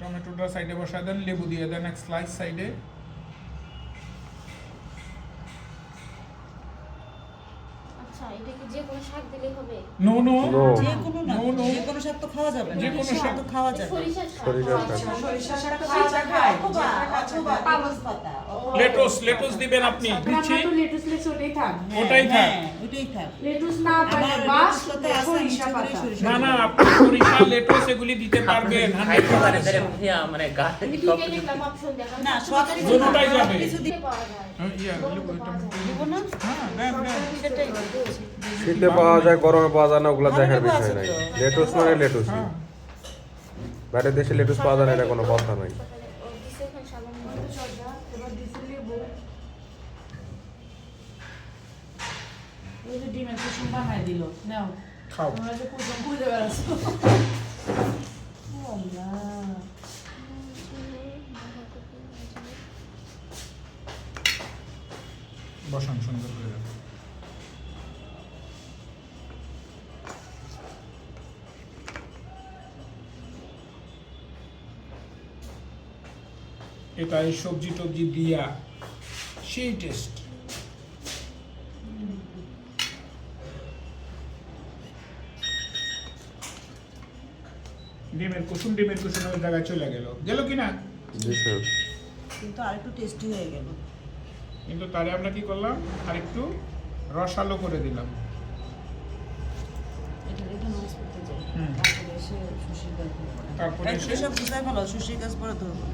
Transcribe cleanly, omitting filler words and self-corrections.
টমেটোটা সাইডে বসায় দেন, লেবু দিয়ে দেন এক স্লাইস সাইডে। আচ্ছা, এটা কি যে কোনো শাক দিলে হবে? নো নো যে কোনো না, নো নো যে কোনো শাক তো খাওয়া যাবে না। যে কোনো শাক তো খাওয়া যাবে। সরিষার শাক। সরিষার শাক। আচ্ছা, সরিষা শাক কাঁচা খায়, অথবা পালস পাতা। লেটুস দিবেন আপনি, দিচ্ছি আমরা তো লেটুস লেটুস ওটাই থাক। ওটাই থাক। হ্যাঁ, ওটাই থাক। লেটুস না পারলে আমার বাস লেটুসটাতে আছে সরিষা নিচে করে পাতা। সরিষা না না পাতা। আপনি সরিষা লেটুস এগুলি দিতে পারবেন খাইতে পারে 100%। তাহলে ভাইয়া মানে গাছ আমি সব দুইটাই দেখলাম অপশন দেখান। না, সব কিছু দুটোটাই না, যাবে। কিছু দিতে পাওয়া যায়। ইয়া বড় লেবু তো পাওয়া টমেটো যায়। দিব না? হ্যাঁ দেন দেন। সেটাই। শীতে পাওয়া যায়, গরমে পাওয়া যায় না, ওগুলো দেখার গরমে বিষয় পাওয়া নাই। যায় তো। লেটুস মানে লেটুসই। হ্যাঁ বাইরের দেশে লেটুস পাওয়া যায় না, এটা কোনো কথা নাই। ও দিছে ওখানে সাবান তো সরষা, এবার দিছি লেবু। ওই যে ডিমের কুসুম বানায় দিল। নাও। খাও। তোমরা যে কুসুম খুঁজে বেড়াচ্ছো। ও আল্লাহ। বসান সুন্দর করে দেন। এটা এই সবজি টবজি দিয়া সেই টেস্ট। ডিমের কুসুমের জায়গায় চলে গেল কি না? জি স্যার। কিন্তু আরেকটু টেস্টি হয়ে গেল। কিন্তু তারে আমরা কি করলাম, আরেকটু রসালো করে দিলাম। এটা মাছ করতে যাই। হুম। তারপরে এসে সুশীল গাছ ধরবো। তারপরে একটু এসে সব গুছাই ফেলো, সুশীল গাছ পরে ধরবো।